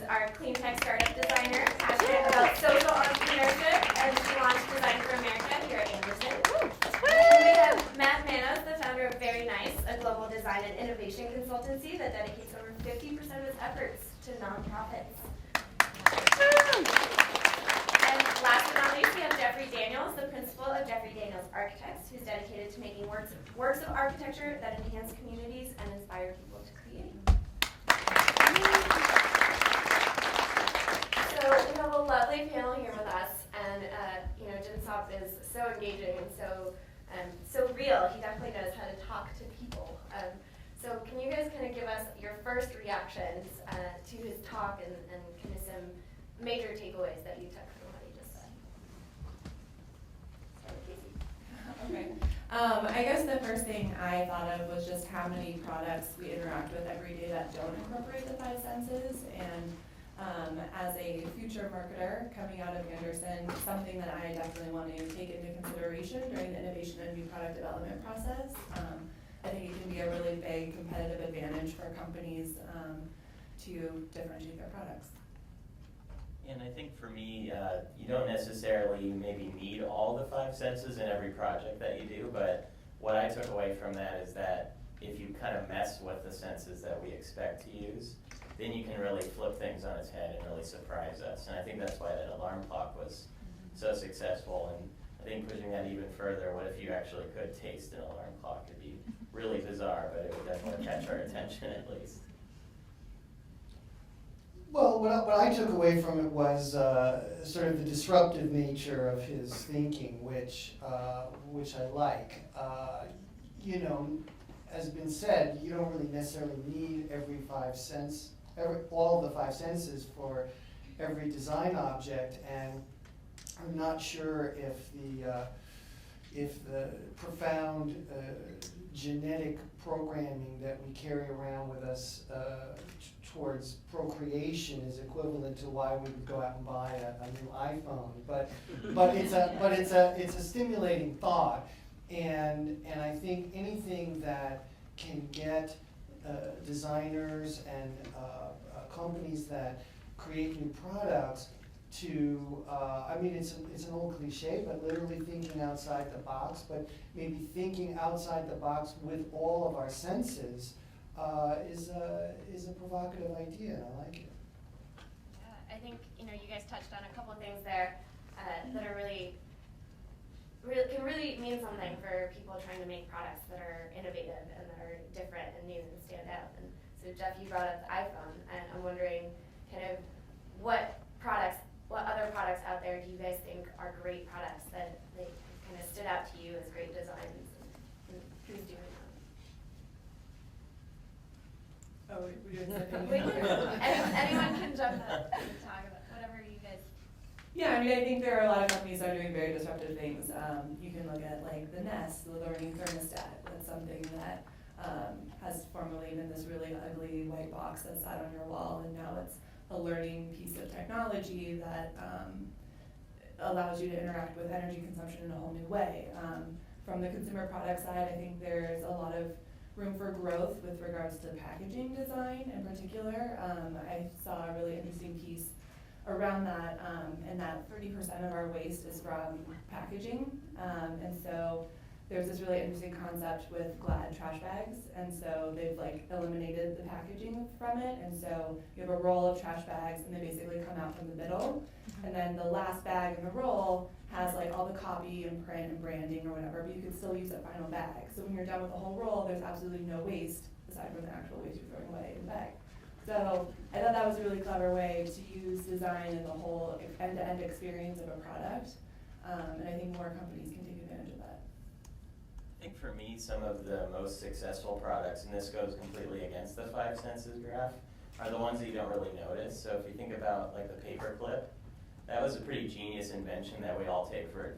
our clean tech startup designer, passionate about social entrepreneurship, and she launched Design for America here at Anderson. And we have Manos, the founder of Very Nice, a global design and innovation consultancy that dedicates over 50% of its efforts to nonprofits. And last but not least, we have Jeffrey Daniels, the principal of Jeffrey Daniels Architects, who's dedicated to making works of architecture that enhance communities and inspire people to create. So we have a lovely panel here with us, and Jinsop is so engaging and so real. He definitely knows how to talk to people. So can you guys kind of give us your first reactions to his talk and kind of some major takeaways that you took from what he just said? Okay. I guess the first thing I thought of was just how many products we interact with every day that don't incorporate the 5 senses. And as a future marketer coming out of Anderson, something that I definitely want to take into consideration during the innovation and new product development process. I think it can be a really big competitive advantage for companies to differentiate their products. And I think for me, you don't necessarily maybe need all the 5 senses in every project that you do, but what I took away from that is that if you kind of mess with the senses that we expect to use, then you can really flip things on its head and really surprise us. And I think that's why that alarm clock was so successful. And I think pushing that even further, what if you actually could taste an alarm clock? It'd be really bizarre, but it would definitely catch our attention at least. Well, what I took away from it was sort of the disruptive nature of his thinking, which I like. As been said, you don't really necessarily need all the 5 senses for every design object, and I'm not sure if the profound genetic programming that we carry around with us towards procreation is equivalent to why we would go out and buy a new iPhone. But it's a stimulating thought, and I think anything that can get designers and companies that create new products to, it's an old cliche, but literally thinking outside the box, but maybe thinking outside the box with all of our senses is a provocative idea, and I like it. Yeah, I think you guys touched on a couple of things there that are can really mean something for people trying to make products that are innovative and that are different and new and stand out. And so Jeff, you brought up the iPhone, and I'm wondering kind of what other products out there do you guys think are great products that they kind of stood out to you as great designs, and who's doing them? Oh, we're doing something. Anyone can jump up and talk about whatever you guys. Yeah, I think there are a lot of companies that are doing very disruptive things. You can look at like the Nest, the learning thermostat. That's something that has formerly been this really ugly white box that sat on your wall, and now it's a learning piece of technology that allows you to interact with energy consumption in a whole new way. From the consumer product side, I think there's a lot of room for growth with regards to packaging design in particular. I saw a really interesting piece around that, and that 30% of our waste is from packaging. And so there's this really interesting concept with Glad trash bags, and so they've eliminated the packaging from it, and so you have a roll of trash bags, and they basically come out from the middle, and then the last bag in the roll has all the copy and print and branding or whatever, but you can still use that final bag. So when you're done with the whole roll, there's absolutely no waste aside from the actual waste you're throwing away in the bag. So I thought that was a really clever way to use design in the whole end-to-end experience of a product, and I think more companies can take advantage of that. I think for me, some of the most successful products, and this goes completely against the 5 senses graph, are the ones that you don't really notice. So if you think about the paper clip, that was a pretty genius invention that we all take for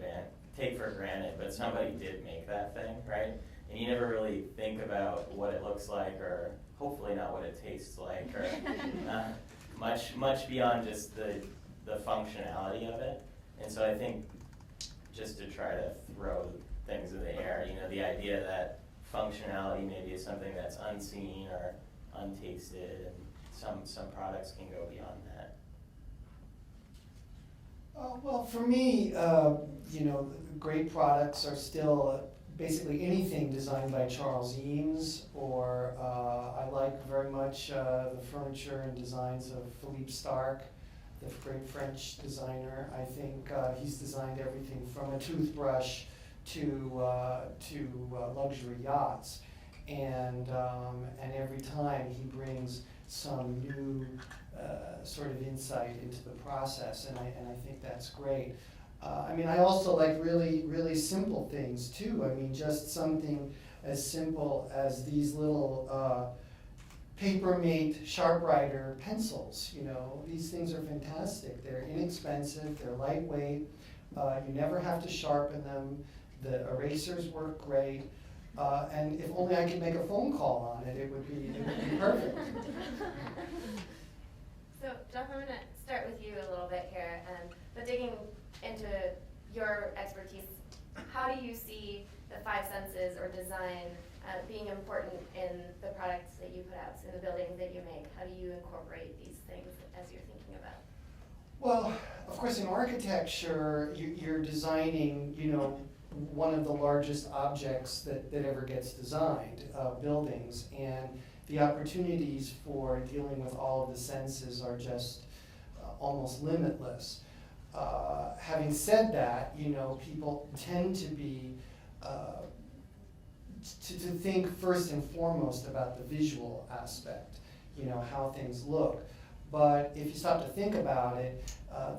granted, but somebody did make that thing, right? And you never really think about what it looks like, or hopefully not what it tastes like, or much beyond just the functionality of it. And so I think just to try to throw things in the air, the idea that functionality maybe is something that's unseen or untasted and some products can go beyond that. Well, for me, great products are still basically anything designed by Charles Eames, or I like very much the furniture and designs of Philippe Starck, the great French designer. I think he's designed everything from a toothbrush to luxury yachts, and every time he brings some new sort of insight into the process, and I think that's great. I also like really simple things too. Just something as simple as these little Papermate Sharpwriter pencils. These things are fantastic. They're inexpensive, they're lightweight, you never have to sharpen them, the erasers work great, and if only I could make a phone call on it, it would be perfect. So, Jeff, I'm going to start with you a little bit here, but digging into your expertise, how do you see the five senses or design being important in the products that you put out, in the buildings that you make? How do you incorporate these things as you're thinking about? Well, of course, in architecture, you're designing, one of the largest objects that ever gets designed, buildings, and the opportunities for dealing with all of the senses are just almost limitless. Having said that, people tend to be to think first and foremost about the visual aspect, how things look. But if you stop to think about it,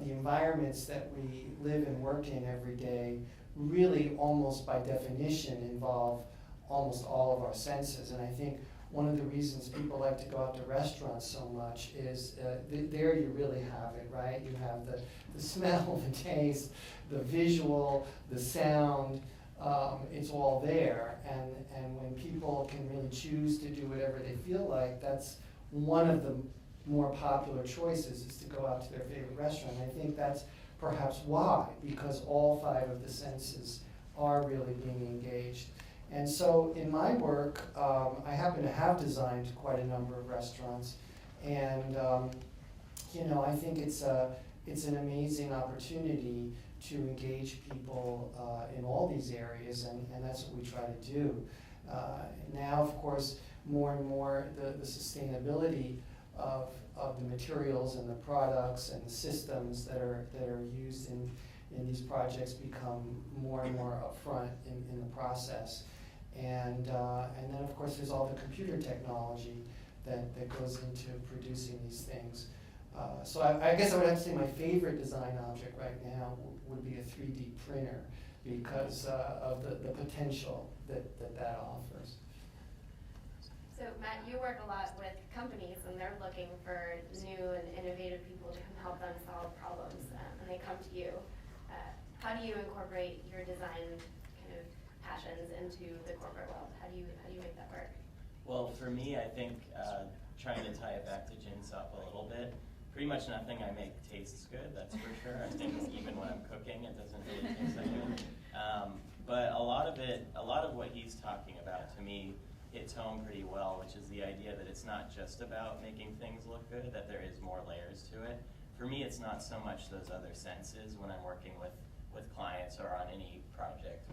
the environments that we live and work in every day really almost by definition involve almost all of our senses. And I think one of the reasons people like to go out to restaurants so much is there you really have it, right? You have the smell, the taste, the visual, the sound, it's all there. And when people can really choose to do whatever they feel like, that's one of the more popular choices, is to go out to their favorite restaurant. And I think that's perhaps why, because all five of the senses are really being engaged. And so in my work, I happen to have designed quite a number of restaurants, and I think it's an amazing opportunity to engage people in all these areas, and that's what we try to do. Now, of course, more and more the sustainability of the materials and the products and the systems that are used in these projects become more and more upfront in the process. And then, of course, there's all the computer technology that goes into producing these things. So I guess I would have to say my favorite design object right now would be a 3D printer, because of the potential that offers. So Matt, you work a lot with companies, and they're looking for new and innovative people to help them solve problems, and they come to you. How do you incorporate your design kind of passions into the corporate world? How do you make that work? Well, for me, I think trying to tie it back to Jinsop a little bit, pretty much nothing I make tastes good, that's for sure. I think even when I'm cooking, it doesn't really taste that good. But a lot of what he's talking about, to me, hits home pretty well, which is the idea that it's not just about making things look good, that there is more layers to it. For me, it's not so much those other senses when I'm working with clients or on any project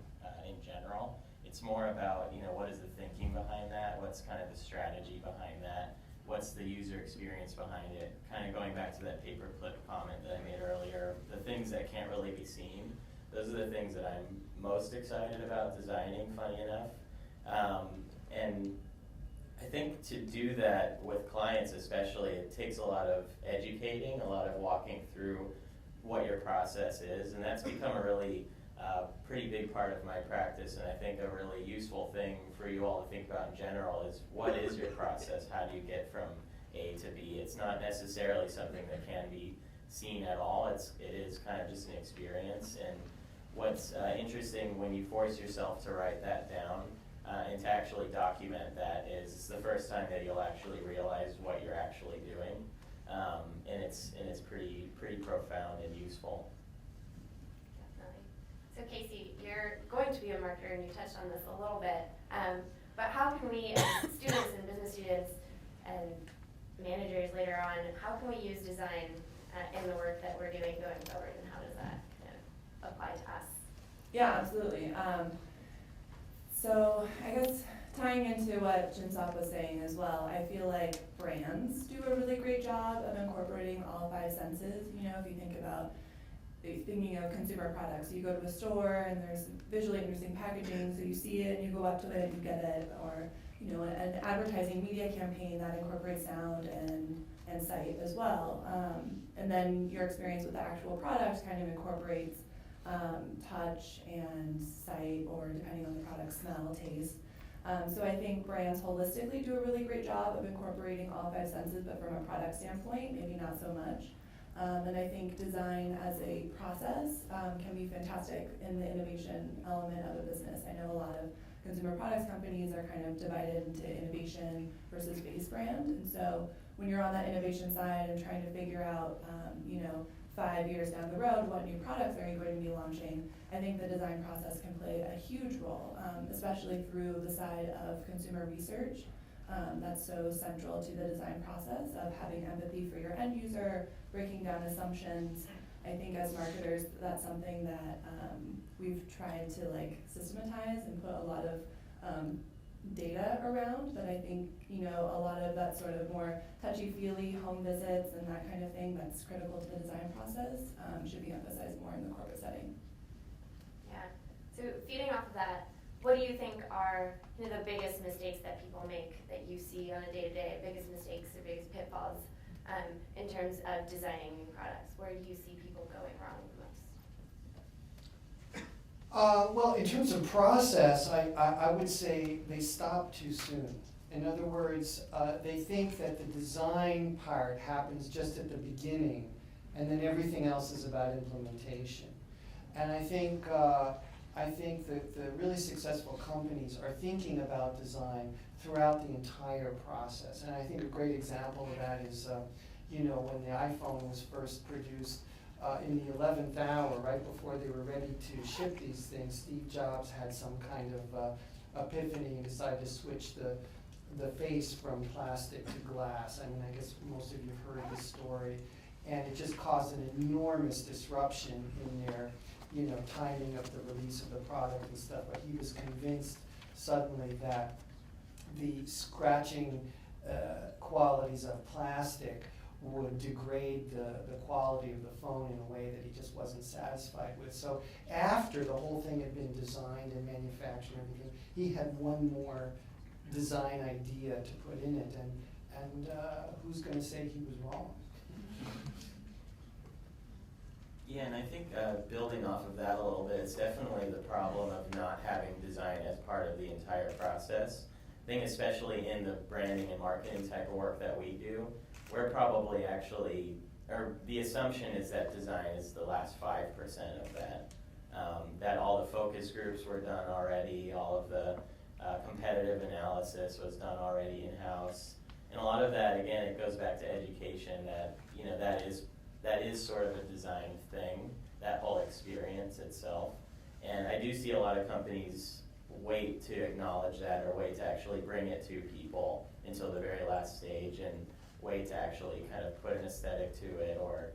in general. It's more about, what is the thinking behind that? What's kind of the strategy behind that? What's the user experience behind it? Kind of going back to that paperclip comment that I made earlier, the things that can't really be seen, those are the things that I'm most excited about designing, funny enough. And I think to do that with clients especially, it takes a lot of educating, a lot of walking through what your process is, and that's become a really pretty big part of my practice, and I think a really useful thing for you all to think about in general is, what is your process? How do you get from A to B? It's not necessarily something that can be seen at all. It is kind of just an experience, and what's interesting when you force yourself to write that down and to actually document that is, it's the first time that you'll actually realize what you're actually doing, and it's pretty profound and useful. Definitely. So Casey, you're going to be a marketer, and you touched on this a little bit, but how can we, as students and business students, and managers later on, how can we use design in the work that we're doing going forward, and how does that kind of apply to us? Yeah, absolutely. So I guess tying into what Jinsop was saying as well, I feel like brands do a really great job of incorporating all five senses. You know, if you think about thinking of consumer products, you go to a store and there's visually interesting packaging, so you see it and you go up to it and you get it, or you know, an advertising media campaign that incorporates sound and sight as well. And then your experience with the actual product kind of incorporates touch and sight, or depending on the product, smell, taste. So I think brands holistically do a really great job of incorporating all five senses, but from a product standpoint, maybe not so much. And I think design as a process can be fantastic in the innovation element of a business. I know a lot of consumer products companies are kind of divided into innovation versus base brand. And so when you're on that innovation side and trying to figure out, 5 years down the road, what new products are you going to be launching, I think the design process can play a huge role, especially through the side of consumer research. That's so central to the design process of having empathy for your end user, breaking down assumptions. I think as marketers, that's something that we've tried to systematize and put a lot of data around, but I think, a lot of that sort of more touchy-feely home visits and that kind of thing that's critical to the design process should be emphasized more in the corporate setting. Yeah, so feeding off of that, what do you think are the biggest mistakes that people make that you see on a day-to-day, biggest mistakes or biggest pitfalls in terms of designing new products? Where do you see people going wrong the most? Well, in terms of process, I would say they stop too soon. In other words, they think that the design part happens just at the beginning, and then everything else is about implementation. And I think that the really successful companies are thinking about design throughout the entire process. And I think a great example of that is, when the iPhone was first produced, in the 11th hour, right before they were ready to ship these things, Steve Jobs had some kind of epiphany and decided to switch the face from plastic to glass. I mean, I guess most of you have heard this story. And it just caused an enormous disruption in their, timing of the release of the product and stuff. But he was convinced suddenly that the scratching qualities of plastic would degrade the quality of the phone in a way that he just wasn't satisfied with. So after the whole thing had been designed and manufactured and everything, he had one more design idea to put in it, and who's going to say he was wrong? Yeah, and I think building off of that a little bit, it's definitely the problem of not having design as part of the entire process. I think especially in the branding and marketing type of work that we do, we're probably the assumption is that design is the last 5% of that. That all the focus groups were done already, all of the competitive analysis was done already in-house. And a lot of that, again, it goes back to education that, that is sort of a design thing, that whole experience itself. And I do see a lot of companies wait to acknowledge that, or wait to actually bring it to people until the very last stage, and wait to actually kind of put an aesthetic to it, or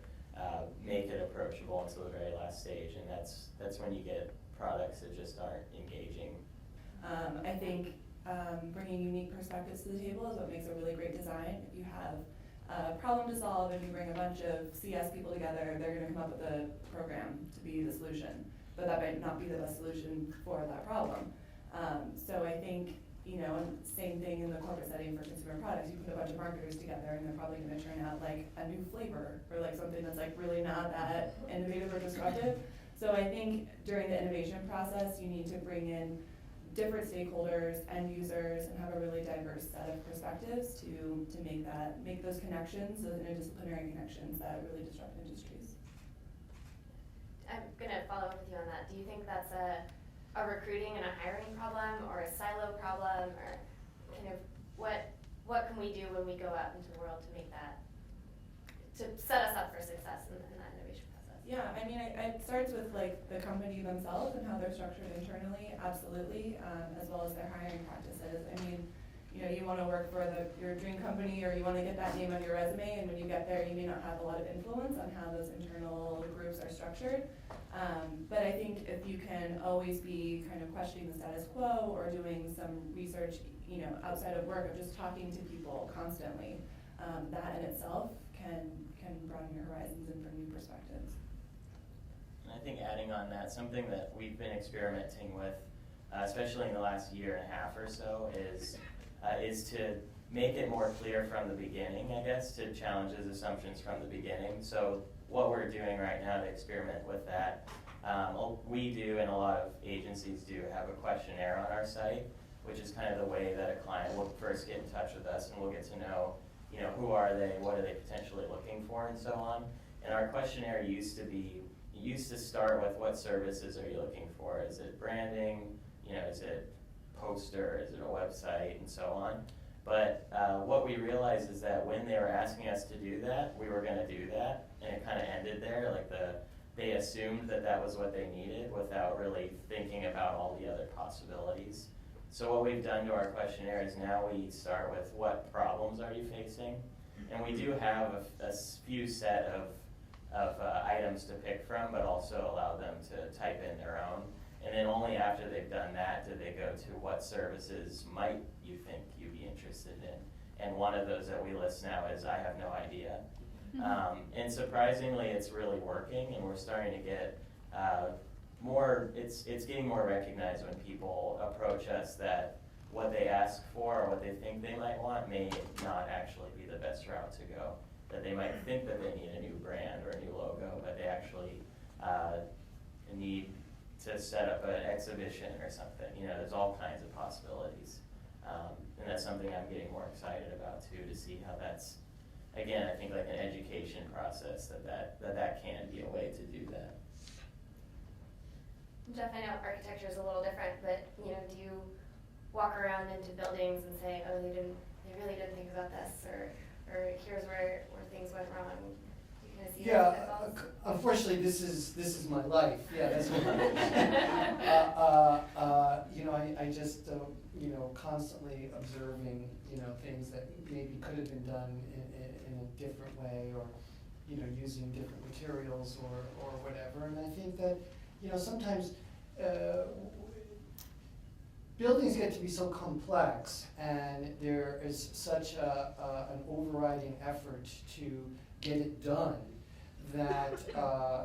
make it approachable until the very last stage. And that's when you get products that just aren't engaging. I think bringing unique perspectives to the table is what makes a really great design. If you have a problem to solve and you bring a bunch of CS people together, they're going to come up with a program to be the solution, but that might not be the best solution for that problem. So I think, and same thing in the corporate setting for consumer products. You put a bunch of marketers together and they're probably going to turn out like a new flavor, or like something that's like really not that innovative or disruptive. So I think during the innovation process, you need to bring in different stakeholders, end users, and have a really diverse set of perspectives to make those connections, those interdisciplinary connections that really disrupt industries. I'm gonna follow up with you on that. Do you think that's a recruiting and a hiring problem, or a silo problem, or kind of what can we do when we go out into the world to make that, to set us up for success in that innovation process? Yeah, I mean, it starts with like the company themselves and how they're structured internally, absolutely, as well as their hiring practices. I mean, you know, you want to work for your dream company, or you want to get that name on your resume, and when you get there, you may not have a lot of influence on how those internal groups are structured. But I think if you can always be kind of questioning the status quo or doing some research, you know, outside of work, of just talking to people constantly, that in itself can broaden your horizons and bring new perspectives. And I think adding on that, something that we've been experimenting with, especially in the last year and a half or so, is to make it more clear from the beginning, I guess, to challenge those assumptions from the beginning. So what we're doing right now to experiment with that, we do, and a lot of agencies do, have a questionnaire on our site, which is kind of the way that a client will first get in touch with us, and we'll get to know, you know, who are they, what are they potentially looking for, and so on. And our questionnaire used to start with, what services are you looking for? Is it branding? You know, is it poster? Is it a website? And so on. But what we realized is that when they were asking us to do that, we were going to do that, and it kind of ended there. Like they assumed that was what they needed without really thinking about all the other possibilities. So what we've done to our questionnaire is now we start with, what problems are you facing? And we do have a few set of items to pick from, but also allow them to type in their own. And then only after they've done that do they go to, what services might you think you'd be interested in? And one of those that we list now is, I have no idea. And surprisingly, it's really working, and we're starting to get it's getting more recognized when people approach us that what they ask for or what they think they might want may not actually be the best route to go. That they might think that they need a new brand or a new logo, but they actually need to set up an exhibition or something. You know, there's all kinds of possibilities. And that's something I'm getting more excited about too, to see how that's, again, I think like an education process, that can be a way to do that. Jeff, I know architecture is a little different, but you know, do you walk around into buildings and say, oh, they really didn't think about this, or here's where things went wrong? You kind of see those pitfalls? Unfortunately, this is my life. Yeah, that's what you know, I just you know, constantly observing, you know, things that maybe could have been done in a different way, or you know, using different materials or whatever. And I think that, you know, sometimes buildings get to be so complex, and there is such an overriding effort to get it done, that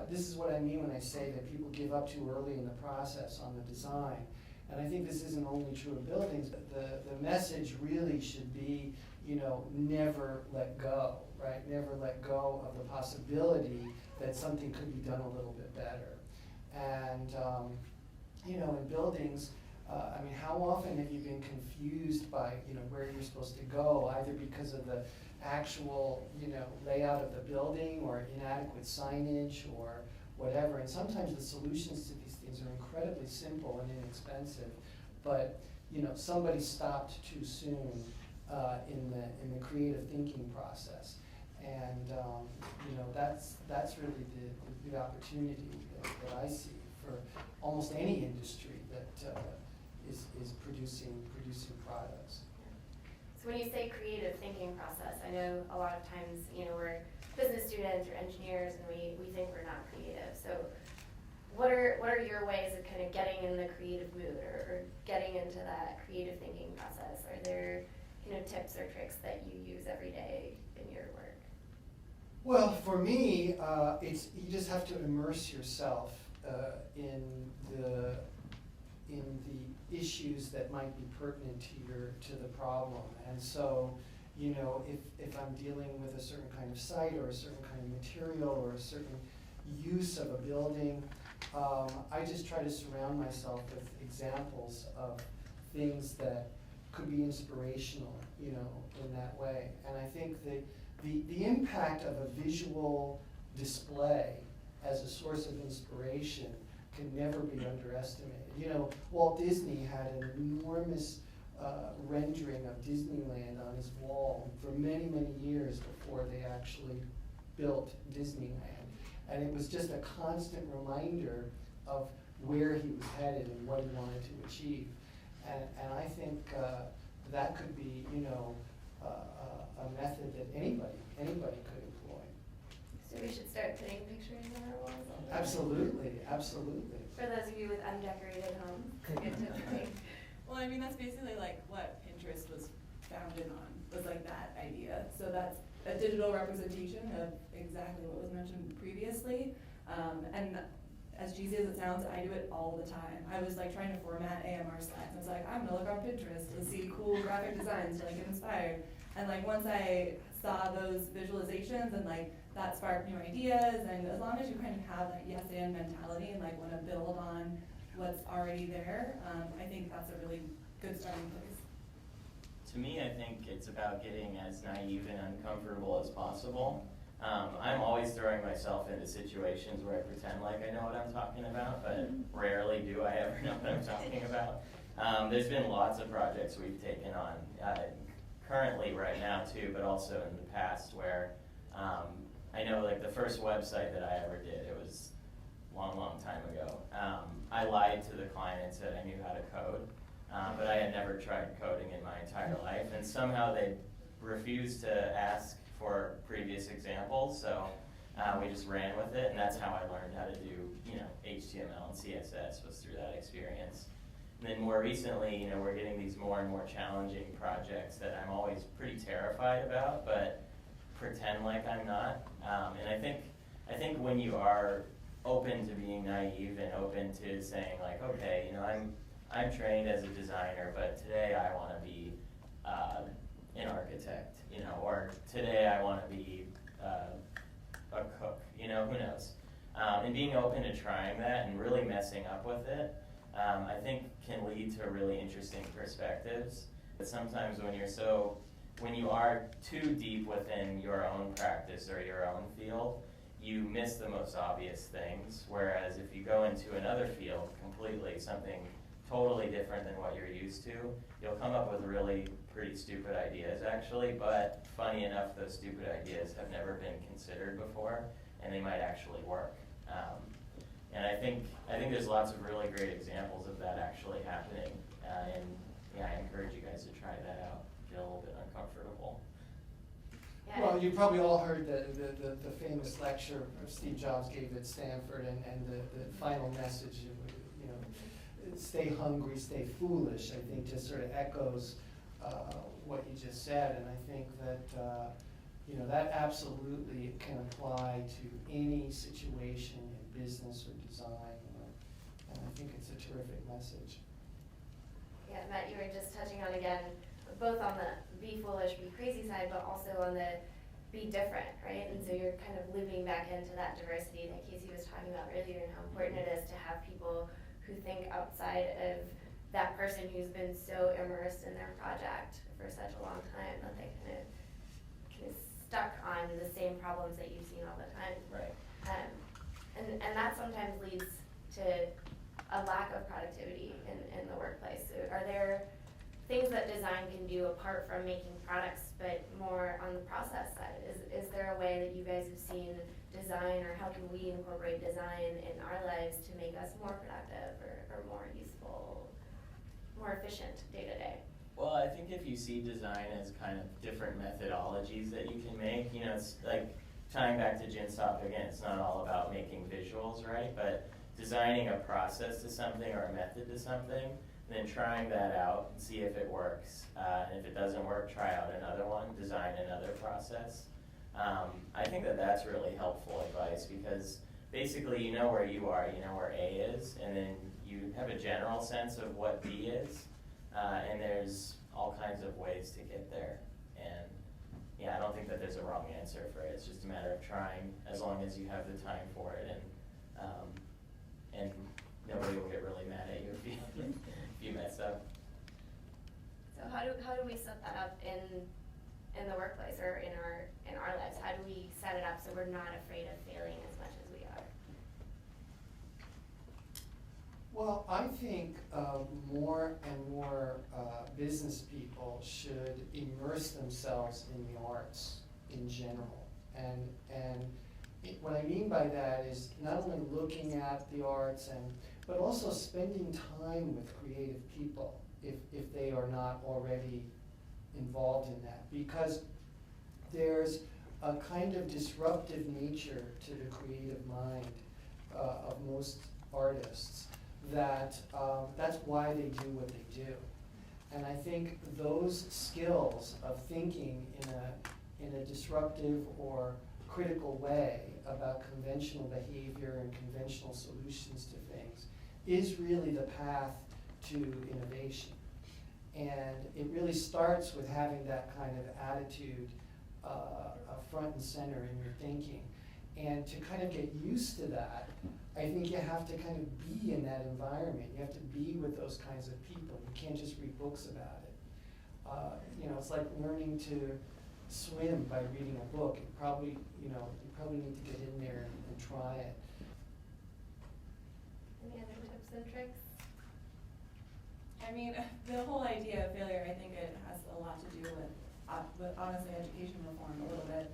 this is what I mean when I say that people give up too early in the process on the design. And I think this isn't only true of buildings, but the message really should be, you know, never let go, right? Never let go of the possibility that something could be done a little bit better. And, you know, in buildings, I mean, how often have you been confused by, you know, where you're supposed to go, either because of the actual, you know, layout of the building, or inadequate signage, or whatever. And sometimes the solutions to these things are incredibly simple and inexpensive, but, you know, somebody stopped too soon in the creative thinking process. And, you know, that's really the opportunity that I see for almost any industry that is producing products. So when you say creative thinking process, I know a lot of times, you know, we're business students or engineers, and we think we're not creative. So what are your ways of kind of getting in the creative mood, or getting into that creative thinking process? Are there, you know, tips or tricks that you use every day in your work? Well, for me, you just have to immerse yourself in the issues that might be pertinent to the problem. And so, you know, if I'm dealing with a certain kind of site, or a certain kind of material, or a certain use of a building, I just try to surround myself with examples of things that could be inspirational, you know, in that way. And I think that the impact of a visual display as a source of inspiration can never be underestimated. You know, Walt Disney had an enormous rendering of Disneyland on his wall for many, many years before they actually built Disneyland. And it was just a constant reminder of where he was headed and what he wanted to achieve. And I think that could be, a method that anybody could employ. So we should start putting pictures on our walls. Absolutely, absolutely. For those of you with undecorated homes, it's a good tip to take. Well, I mean, that's basically like what Pinterest was founded on, was like that idea. So that's a digital representation of exactly what was mentioned previously. And as cheesy as it sounds, I do it all the time. I was like trying to format AMR slides. I was like, I'm gonna look on Pinterest to see cool graphic designs to like get inspired. And like once I saw those visualizations and like that sparked new ideas, and as long as you kind of have that yes and mentality and like wanna build on what's already there, I think that's a really good starting place. To me, I think it's about getting as naive and uncomfortable as possible. I'm always throwing myself into situations where I pretend like I know what I'm talking about, but rarely do I ever know what I'm talking about. There's been lots of projects we've taken on, currently right now too, but also in the past where I know like the first website that I ever did, it was a long time ago. I lied to the client and said I knew how to code, but I had never tried coding in my entire life, and somehow they refused to ask for previous examples, so we just ran with it, and that's how I learned how to do, HTML and CSS was through that experience. And then more recently, we're getting these more and more challenging projects that I'm always pretty terrified about, but pretend like I'm not. And I think when you are open to being naive and open to saying like, okay, I'm trained as a designer, but today I want to be an architect, or today I want to be a cook, who knows? And being open to trying that and really messing up with it, I think can lead to really interesting perspectives. But sometimes when you are too deep within your own practice or your own field, you miss the most obvious things, whereas if you go into another field completely, something totally different than what you're used to, you'll come up with really pretty stupid ideas actually, but funny enough, those stupid ideas have never been considered before, and they might actually work. And I think there's lots of really great examples of that actually happening, and yeah, I encourage you guys to try that out, get a little bit uncomfortable. Yeah. Well, you probably all heard the famous lecture Steve Jobs gave at Stanford, and the final message, stay hungry, stay foolish, I think just sort of echoes what you just said, and I think that that absolutely can apply to any situation in business or design, and I think it's a terrific message. Yeah, Matt, you were just touching on again, both on the be foolish, be crazy side, but also on the be different, right? And so you're kind of looping back into that diversity that Casey was talking about earlier, and how important it is to have people who think outside of that person who's been so immersed in their project for such a long time that they kind of stuck on the same problems that you've seen all the time. Right. And that sometimes leads to a lack of productivity in the workplace. So are there things that design can do apart from making products, but more on the process side? Is there a way that you guys have seen design, or how can we incorporate design in our lives to make us more productive or more useful, more efficient day to day? Well, I think if you see design as kind of different methodologies that you can make, it's like tying back to Jinsop again, it's not all about making visuals, right? But designing a process to something or a method to something, and then trying that out and see if it works. And if it doesn't work, try out another one, design another process. I think that that's really helpful advice, because basically you know where you are, you know where A is, and then you have a general sense of what B is, and there's all kinds of ways to get there. And yeah, I don't think that there's a wrong answer for it. It's just a matter of trying, as long as you have the time for it, and nobody will get really mad at you if you mess up. So how do we set that up in the workplace or in our lives? How do we set it up so we're not afraid of failing as much as we are? Well, I think more and more business people should immerse themselves in the arts in general. And what I mean by that is not only looking at the arts, but also spending time with creative people if they are not already involved in that, because there's a kind of disruptive nature to the creative mind of most artists that that's why they do what they do. And I think those skills of thinking in a disruptive or critical way about conventional behavior and conventional solutions to things is really the path to innovation. And it really starts with having that kind of attitude front and center in your thinking. And to kind of get used to that, I think you have to kind of be in that environment. You have to be with those kinds of people. You can't just read books about it. You know, it's like learning to swim by reading a book. You probably need to get in there and try it. Any other tips and tricks? I mean, the whole idea of failure, I think it has a lot to do with honestly education reform a little bit.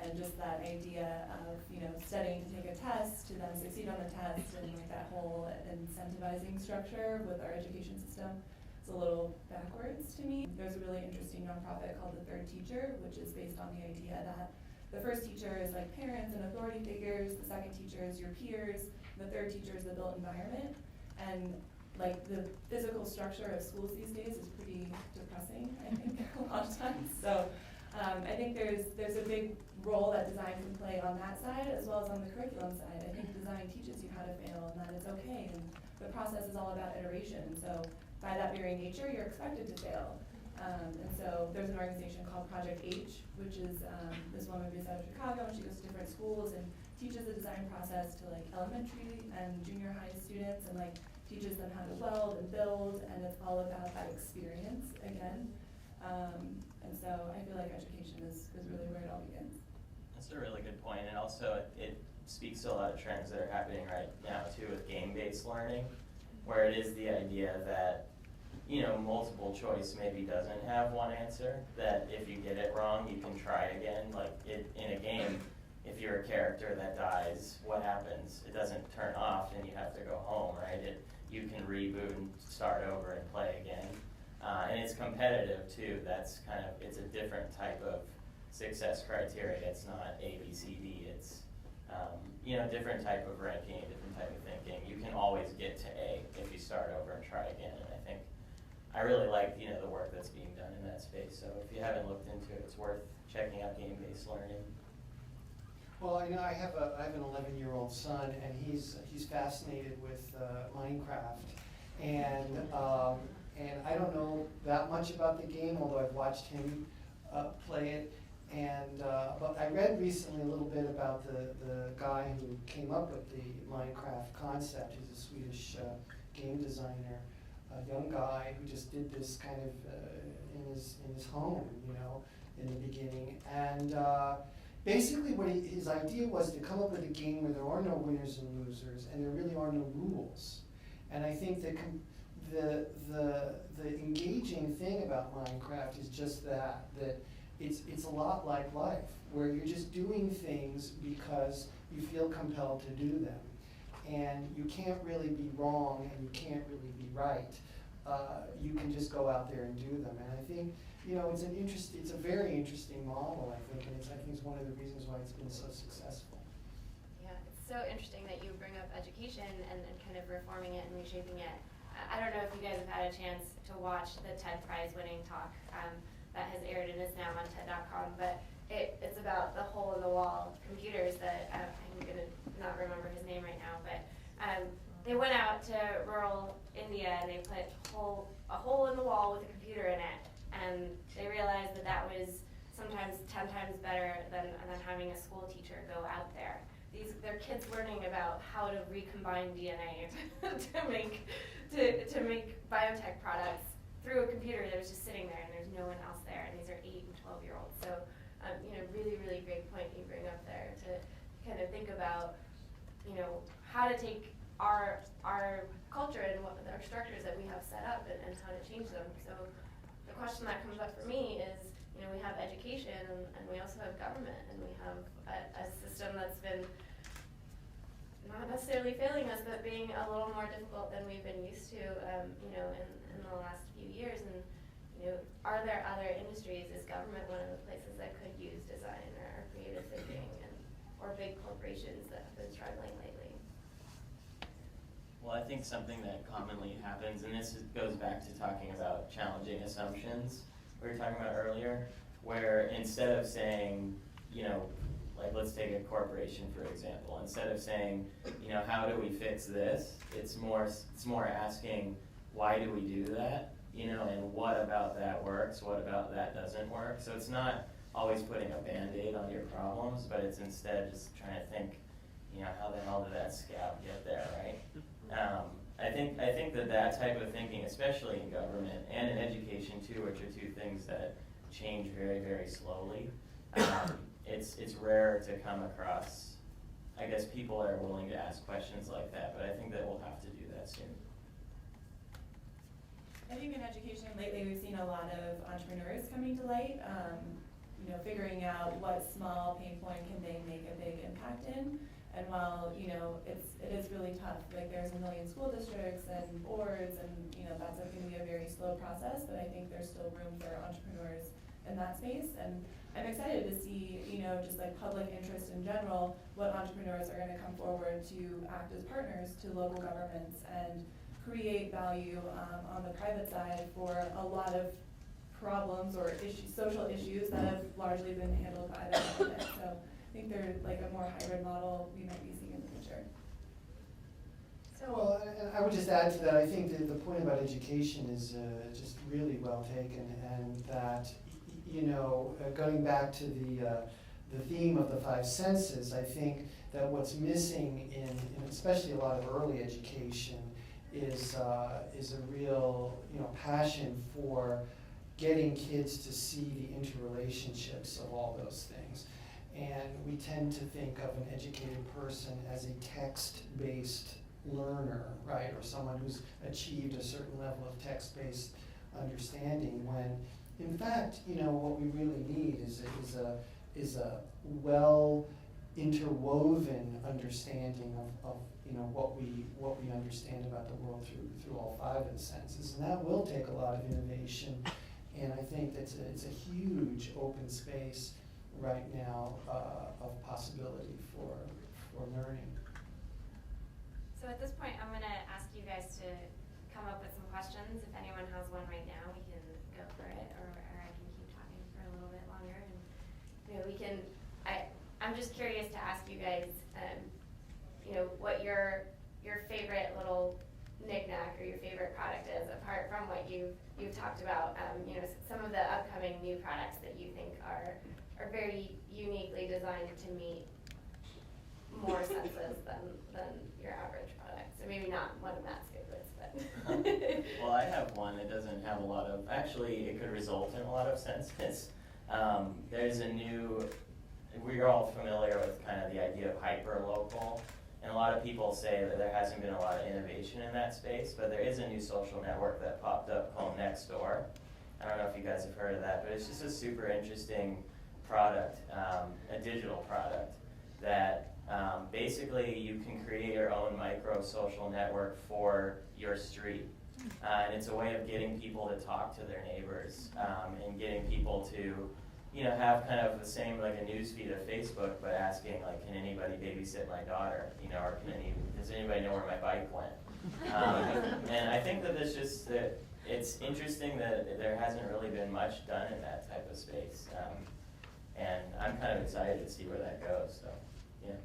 And just that idea of, studying to take a test, to then succeed on the test, and like that whole incentivizing structure with our education system is a little backwards to me. There's a really interesting nonprofit called The Third Teacher, which is based on the idea that the first teacher is like parents and authority figures, the second teacher is your peers, the third teacher is the built environment. And like the physical structure of schools these days is pretty depressing, I think, a lot of times. So I think there's a big role that design can play on that side as well as on the curriculum side. I think design teaches you how to fail and that it's okay, and the process is all about iteration. So by that very nature, you're expected to fail. And so there's an organization called Project H, which is this woman based out of Chicago, and she goes to different schools and teaches the design process to like elementary and junior high students, and like teaches them how to weld and build, and it's all about that experience again. And so I feel like education is really where it all begins. That's a really good point, and also it speaks to a lot of trends that are happening right now too with game-based learning, where it is the idea that multiple choice maybe doesn't have one answer, that if you get it wrong, you can try again. Like in a game, if you're a character that dies, what happens? It doesn't turn off and you have to go home, right? You can reboot and start over and play again. And it's competitive too. It's a different type of success criteria. It's not A, B, C, D. It's different type of ranking, different type of thinking. You can always get to A if you start over and try again. And I think I really like the work that's being done in that space. So if you haven't looked into it, it's worth checking out game-based learning. Well, I have an 11-year-old son, and he's fascinated with Minecraft, and I don't know that much about the game, although I've watched him play it. And but I read recently a little bit about the guy who came up with the Minecraft concept. He's a Swedish game designer, a young guy who just did this kind of in his home, in the beginning. And basically, his idea was to come up with a game where there are no winners and losers, and there really are no rules. And I think that the engaging thing about Minecraft is just that it's a lot like life, where you're just doing things because you feel compelled to do them. And you can't really be wrong and you can't really be right. You can just go out there and do them. And I think, it's a very interesting model, I think, and I think it's one of the reasons why it's been so successful. Yeah, it's so interesting that you bring up education and kind of reforming it and reshaping it. I don't know if you guys have had a chance to watch the TED Prize winning talk that has aired and is now on TED.com, but it's about the hole-in-the-wall computers that I'm going to not remember his name right now, but they went out to rural India and they put a hole in the wall with a computer in it, and they realized that was sometimes 10 times better than having a school teacher go out there. They're kids learning about how to recombine DNA to make biotech products through a computer that was just sitting there and there's no one else there, and these are 8 and 12-year-olds. So, really, really great point you bring up there to kind of think about, how to take our culture and our structures that we have set up and how to change them. So the question that comes up for me is, we have education and we also have government, and we have a system that's been not necessarily failing us, but being a little more difficult than we've been used to, in the last few years. And, are there other industries? Is government one of the places that could use design or creative thinking, or big corporations that have been struggling lately? Well, I think something that commonly happens, and goes back to talking about challenging assumptions we were talking about earlier, where instead of saying, like let's take a corporation for example, instead of saying, how do we fix this, it's more asking, why do we do that? And what about that works, what about that doesn't work? So it's not always putting a Band-Aid on your problems, but it's instead just trying to think, how the hell did that scab get there, right? I think that type of thinking, especially in government and in education too, which are two things that change very, very slowly, it's rare to come across, I guess people are willing to ask questions like that, but I think that we'll have to do that soon. I think in education lately we've seen a lot of entrepreneurs coming to light, figuring out what small pain point can they make a big impact in. And while, it is really tough, like there's a million school districts and boards and, that's going to be a very slow process, but I think there's still room for entrepreneurs in that space. And I'm excited to see, just like public interest in general, what entrepreneurs are going to come forward to act as partners to local governments and create value on the private side for a lot of problems or social issues that have largely been handled by the government. So I think they're like a more hybrid model we might be seeing in the future. Well, and I would just add to that, I think that the point about education is just really well taken, and that, going back to the theme of the 5 senses, I think that what's missing in especially a lot of early education is a real, passion for getting kids to see the interrelationships of all those things. And we tend to think of an educated person as a text-based learner, right? Or someone who's achieved a certain level of text-based understanding, when in fact, what we really need is a well interwoven understanding of what we understand about the world through all 5 of the senses, and that will take a lot of innovation. And I think that it's a huge open space right now of possibility for learning. So at this point, I'm going to ask you guys to come up with some questions. If anyone has one right now, we can go for it, or I can keep talking for a little bit longer. And we can. I'm just curious to ask you guys, what your favorite little knick-knack or your favorite product is, apart from what you've talked about. Some of the upcoming new products that you think are very uniquely designed to meet more senses than your average product. So maybe not one of Matt's favorites, but. Well, I have one that doesn't have a lot of, actually it could result in a lot of senses. There's a new, we're all familiar with kind of the idea of hyper-local, and a lot of people say that there hasn't been a lot of innovation in that space, but there is a new social network that popped up called Nextdoor. I don't know if you guys have heard of that, but it's just a super interesting product, a digital product that basically you can create your own micro social network for your street. And it's a way of getting people to talk to their neighbors, and getting people to, have kind of the same like a news feed of Facebook, but asking like, can anybody babysit my daughter? Or does anybody know where my bike went? And I think that it's interesting that there hasn't really been much done in that type of space. And I'm kind of excited to see where that goes, so, yeah.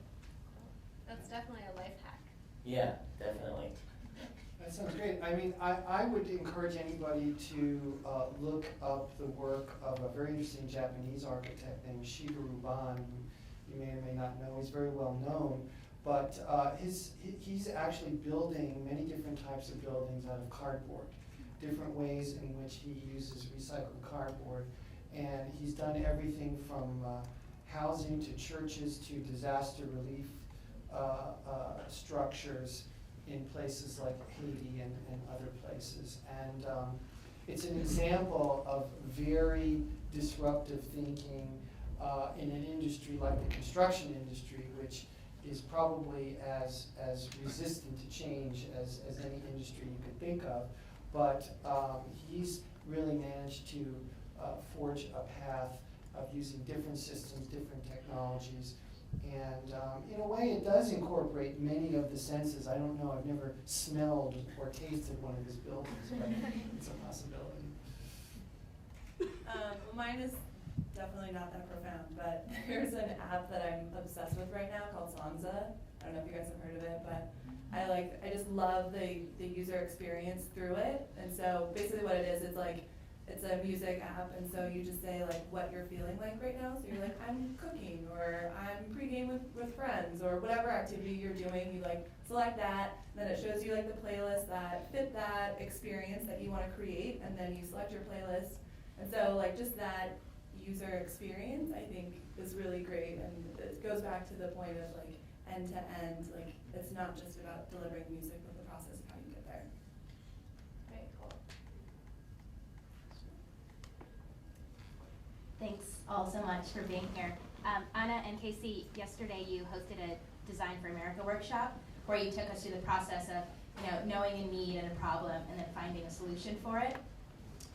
That's definitely a life hack. Yeah, definitely. That sounds great. I mean, I would encourage anybody to look up the work of a very interesting Japanese architect named Shigeru Ban, who you may or may not know. He's very well known, but he's actually building many different types of buildings out of cardboard, different ways in which he uses recycled cardboard. And he's done everything from housing to churches to disaster relief structures in places like Haiti and other places. And it's an example of very disruptive thinking in an industry like the construction industry, which is probably as resistant to change as any industry you could think of. but he's really managed to forge a path of using different systems, different technologies. And in a way, it does incorporate many of the senses. I don't know, I've never smelled or tasted one of his buildings, but it's a possibility. Well, mine is definitely not that profound, but there's an app that I'm obsessed with right now called Sansa. I don't know if you guys have heard of it, but I just love the user experience through it. And so basically what it is, it's a music app, and so you just say like what you're feeling like right now. So you're like, I'm cooking, or I'm pregame with friends, or whatever activity you're doing, you like select that, and then it shows you like the playlists that fit that experience that you want to create, and then you select your playlist. And so like just that user experience, I think, is really great, and it goes back to the point of like end to end, like it's not just about delivering music, but the process of how you get there. Very cool. Thanks all so much for being here. Anna and Casey, yesterday you hosted a Design for America workshop where you took us through the process of knowing a need and a problem and then finding a solution for it.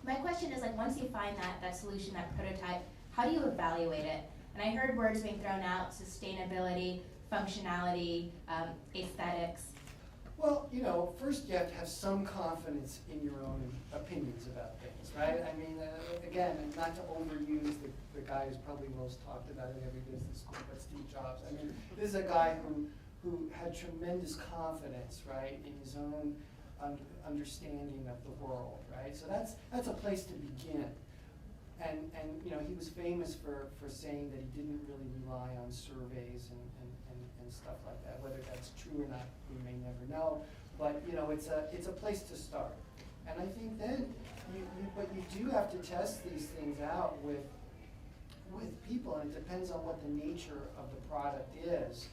My question is, like, once you find that solution, that prototype, how do you evaluate it? And I heard words being thrown out: sustainability, functionality, aesthetics. Well, first you have to have some confidence in your own opinions about things, right? I mean, again, and not to overuse the guy who's probably most talked about in every business school, but Steve Jobs. I mean, this is a guy who had tremendous confidence, right, in his own understanding of the world, right? So that's a place to begin. And he was famous for saying that he didn't really rely on surveys and stuff like that. Whether that's true or not, we may never know. But it's a place to start. And I think then but you do have to test these things out with people, and it depends on what the nature of the product is.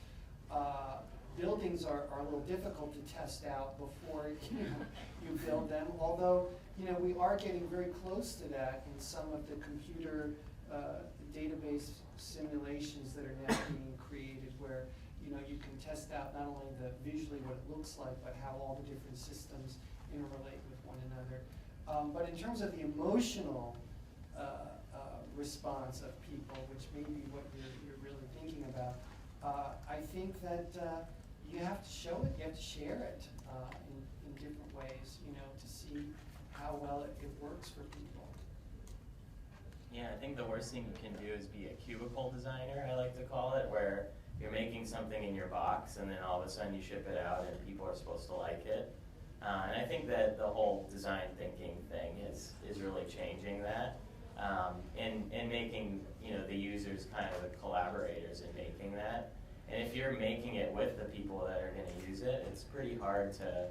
Buildings are a little difficult to test out before you build them, although we are getting very close to that in some of the computer database simulations that are now being created, where you can test out not only visually what it looks like, but how all the different systems interrelate with one another. But in terms of the emotional response of people, which may be what you're really thinking about, I think that you have to show it, you have to share it in different ways, to see how well it works for people. Yeah, I think the worst thing you can do is be a cubicle designer, I like to call it, where you're making something in your box and then all of a sudden you ship it out and people are supposed to like it. And I think that the whole design thinking thing is really changing that, and making the users kind of the collaborators in making that. And if you're making it with the people that are going to use it, it's pretty hard to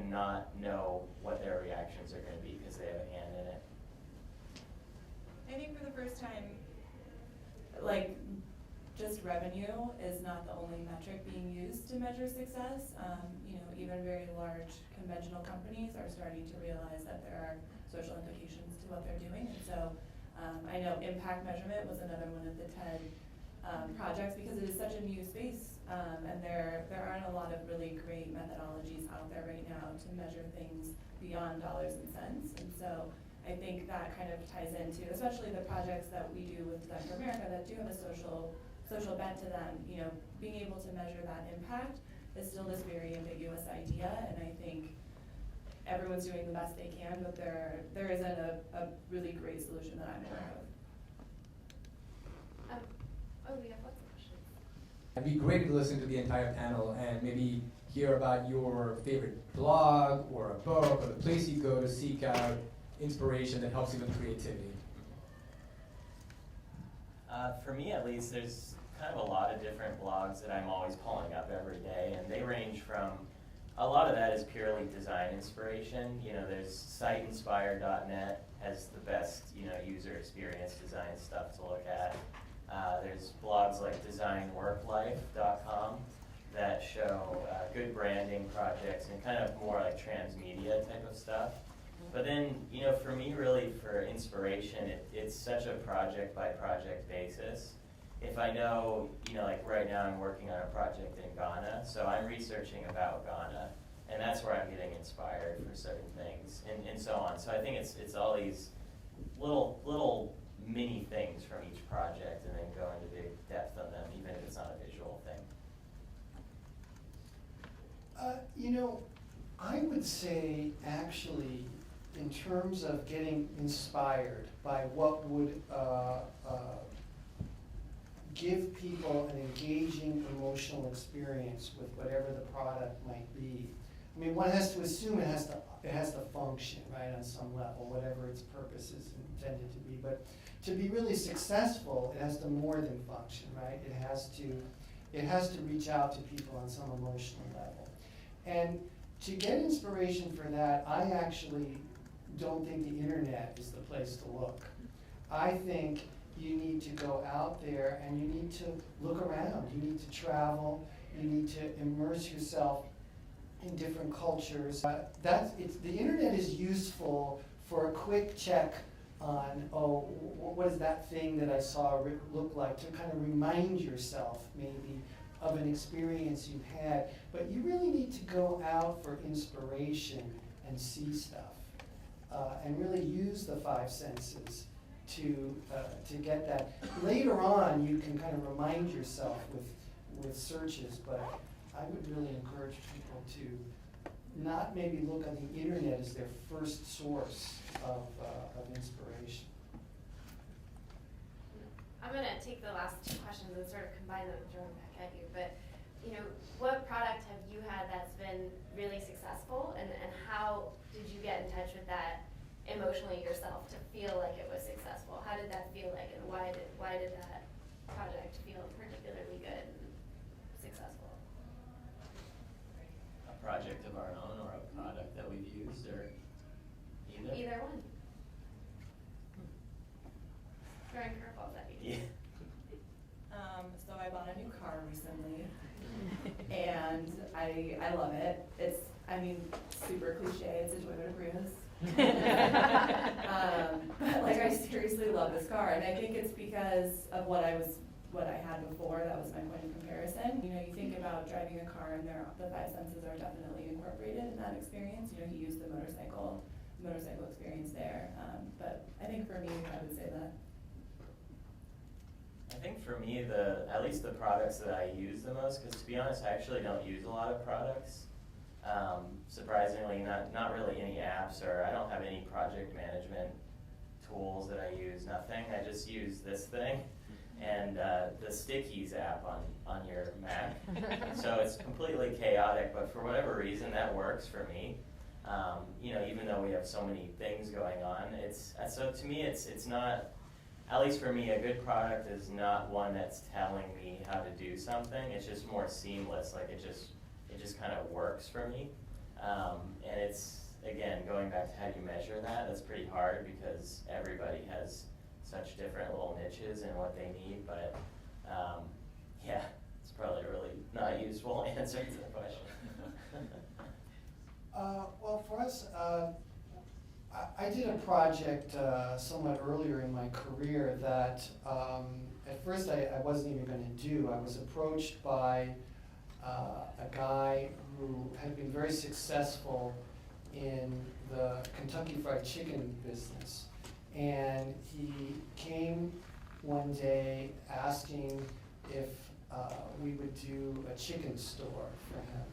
not know what their reactions are going to be because they have a hand in it. I think for the first time, like, just revenue is not the only metric being used to measure success. Even very large conventional companies are starting to realize that there are social implications to what they're doing. And so I know impact measurement was another one of the 10 projects, because it is such a new space, and there aren't a lot of really great methodologies out there right now to measure things beyond dollars and cents. And so I think that kind of ties into, especially the projects that we do with Design for America that do have a social bent to them. Being able to measure that impact is still this very ambiguous idea, and I think everyone's doing the best they can, but there isn't a really great solution that I'm aware of. We have lots of questions. It'd be great to listen to the entire panel and maybe hear about your favorite blog or a book or the place you go to seek out inspiration that helps you with creativity. For me, at least, there's kind of a lot of different blogs that I'm always pulling up every day, and they range from, a lot of that is purely design inspiration. There's siteinspire.net has the best, user experience design stuff to look at. There's blogs like designworklife.com that show good branding projects and kind of more like transmedia type of stuff. But then, for me, really, for inspiration, it's such a project by project basis. If I know, like right now I'm working on a project in Ghana, so I'm researching about Ghana, and that's where I'm getting inspired for certain things, and so on. So I think it's all these little mini things from each project, and then go into big depth on them, even if it's not a visual thing. I would say actually, in terms of getting inspired by what would give people an engaging emotional experience with whatever the product might be. I mean, one has to assume it has to function, right, on some level, whatever its purpose is intended to be. But to be really successful, it has to more than function, right? It has to reach out to people on some emotional level. And to get inspiration for that, I actually don't think the internet is the place to look. I think you need to go out there and you need to look around. You need to travel. You need to immerse yourself in different cultures. The internet is useful for a quick check on, what does that thing that I saw look like, to kind of remind yourself maybe of an experience you've had. But you really need to go out for inspiration and see stuff, and really use the five senses to get that. Later on, you can kind of remind yourself with searches, but I would really encourage people to not maybe look on the internet as their first source of inspiration. I'm gonna take the last two questions and sort of combine them and throw them back at you. But what product have you had that's been really successful, and how did you get in touch with that emotionally yourself to feel like it was successful? How did that feel like, and why did that project feel particularly good and successful? A project of our own, or a product that we've used, or either? Either one. Throwing curveballs at you. Yeah. So I bought a new car recently, and I love it. It's, super cliche, it's a Toyota Prius. But I seriously love this car, and I think it's because of what I had before. That was my point of comparison. You think about driving a car, and the five senses are definitely incorporated in that experience. You used the motorcycle experience there. But I think for me, I would say that. I think for me, at least the products that I use the most, because to be honest, I actually don't use a lot of products. Surprisingly, not really any apps, or I don't have any project management tools that I use, nothing. I just use this thing and the Stickies app on your Mac. So it's completely chaotic, but for whatever reason, that works for me. Even though we have so many things going on, so to me, it's not, at least for me, a good product is not one that's telling me how to do something. It's just more seamless. Like it just kind of works for me. And it's, again, going back to how you measure that, that's pretty hard because everybody has such different little niches and what they need. But yeah, it's probably a really not useful answer to the question. Well, for us, I did a project somewhat earlier in my career that at first I wasn't even going to do. I was approached by a guy who had been very successful in the Kentucky Fried Chicken business. And he came one day asking if we would do a chicken store for him.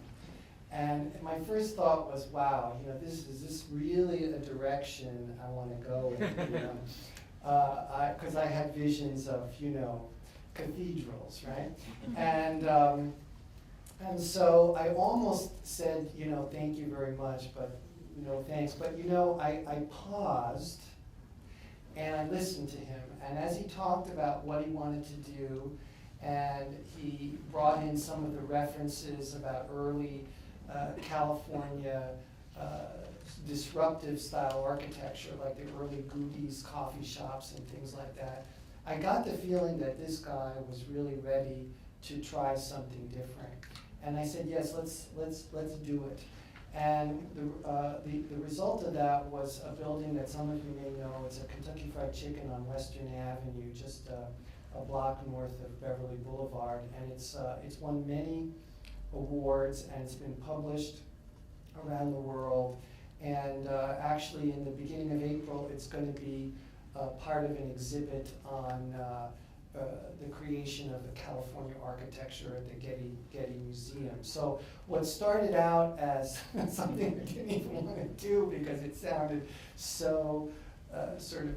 And my first thought was, wow, is this really a direction I want to go in? Because I had visions of, cathedrals, right? And so I almost said, thank you very much, but no thanks. But I paused and I listened to him. And as he talked about what he wanted to do, and he brought in some of the references about early California disruptive style architecture, like the early Goody's coffee shops and things like that, I got the feeling that this guy was really ready to try something different. And I said, yes, let's do it. And the result of that was a building that some of you may know. It's a Kentucky Fried Chicken on Western Avenue, just a block north of Beverly Boulevard. And it's won many awards, and it's been published around the world. And actually, in the beginning of April, it's going to be part of an exhibit on the creation of the California architecture at the Getty Museum. So what started out as something I didn't even want to do because it sounded so sort of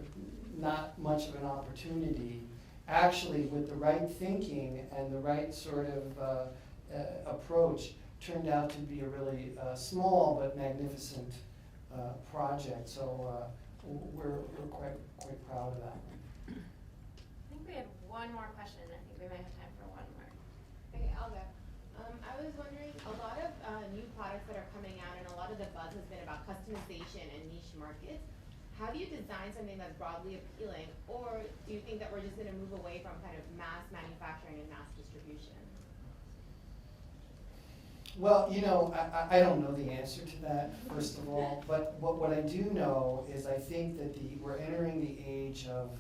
not much of an opportunity, actually with the right thinking and the right sort of approach, turned out to be a really small but magnificent project. So we're quite proud of that. I think we had one more question. I think we might have time for one more. Okay, I'll go. I was wondering, a lot of new products that are coming out and a lot of the buzz has been about customization and niche markets. Have you designed something that's broadly appealing, or do you think that we're just going to move away from kind of mass manufacturing and mass distribution? Well, you know, I don't know the answer to that, first of all, but what I do know is I think that we're entering the age of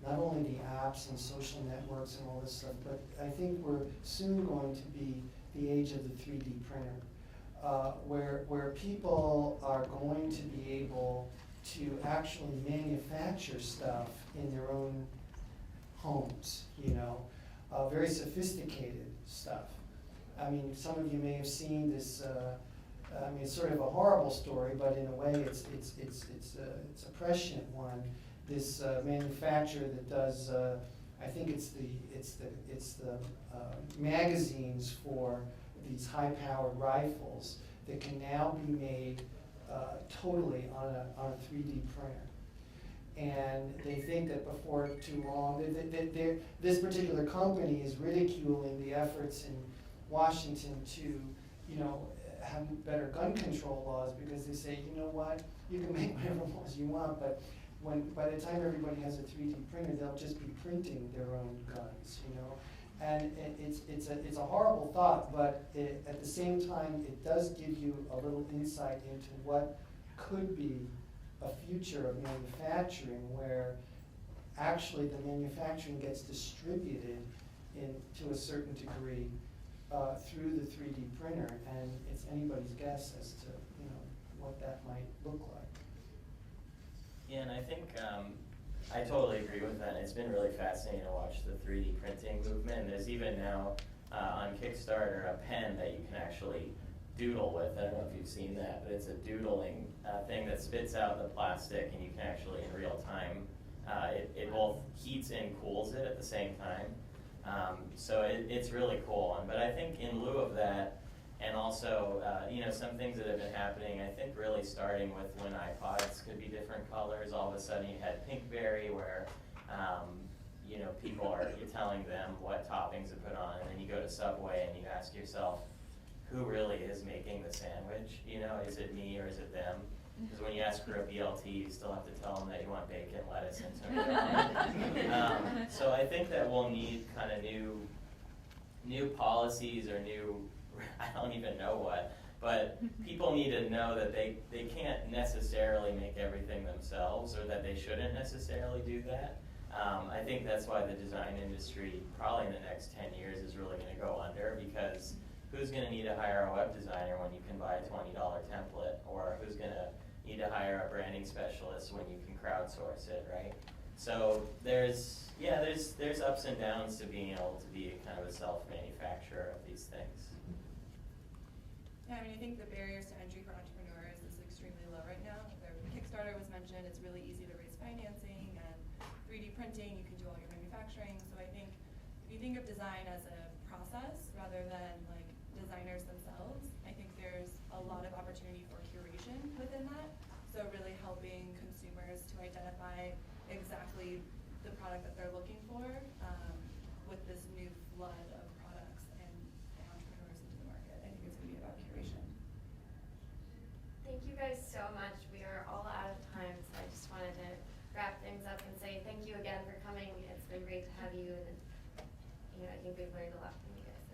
not only the apps and social networks and all this stuff, but I think we're soon going to be the age of the 3D printer, where people are going to be able to actually manufacture stuff in their own homes, you know, very sophisticated stuff. I mean, some of you may have seen this. I mean, it's sort of a horrible story, but in a way, it's a prescient one. This manufacturer that does, I think it's the magazines for these high-powered rifles that can now be made totally on a 3D printer. And they think that before too long, this particular company is ridiculing the efforts in Washington to, you know, have better gun control laws, because they say, you know what, you can make whatever laws you want, but by the time everybody has a 3D printer, they'll just be printing their own guns, you know. And it's a horrible thought, but at the same time, it does give you a little insight into what could be a future of manufacturing, where actually the manufacturing gets distributed to a certain degree through the 3D printer, and it's anybody's guess as to, you know, what that might look like. Yeah, and I think I totally agree with that. It's been really fascinating to watch the 3D printing movement. There's even now on Kickstarter a pen that you can actually doodle with. I don't know if you've seen that, but it's a doodling thing that spits out the plastic, and you can actually in real time, it both heats and cools it at the same time. So it's really cool. But I think in lieu of that, and also, you know, some things that have been happening, I think really starting with when iPods could be different colors, all of a sudden you had Pinkberry where, you know, you're telling them what toppings to put on, and then you go to Subway and you ask yourself, who really is making the sandwich? You know, is it me or is it them? Because when you ask for a BLT, you still have to tell them that you want bacon, lettuce, and tomato. So I think that we'll need kind of new policies or new, I don't even know what, but people need to know that they can't necessarily make everything themselves, or that they shouldn't necessarily do that. I think that's why the design industry, probably in the next 10 years, is really going to go under, because who's going to need to hire a web designer when you can buy a $20 template, or who's going to need to hire a branding specialist when you can crowdsource it, right? So there's ups and downs to being able to be kind of a self-manufacturer of these things. Yeah, I mean, I think the barriers to entry for entrepreneurs is extremely low right now. The Kickstarter was mentioned, it's really easy to raise financing, and 3D printing, you can do all your manufacturing. So I think if you think of design as a process rather than like designers themselves, I think there's a lot of opportunity for curation within that. So really helping consumers to identify exactly the product that they're looking for with this new flood of products and entrepreneurs into the market. I think it's going to be about curation. Thank you guys so much. We are all out of time, so I just wanted to wrap things up and say thank you again for coming. It's been great to have you, and you know, I think we've learned a lot from you guys.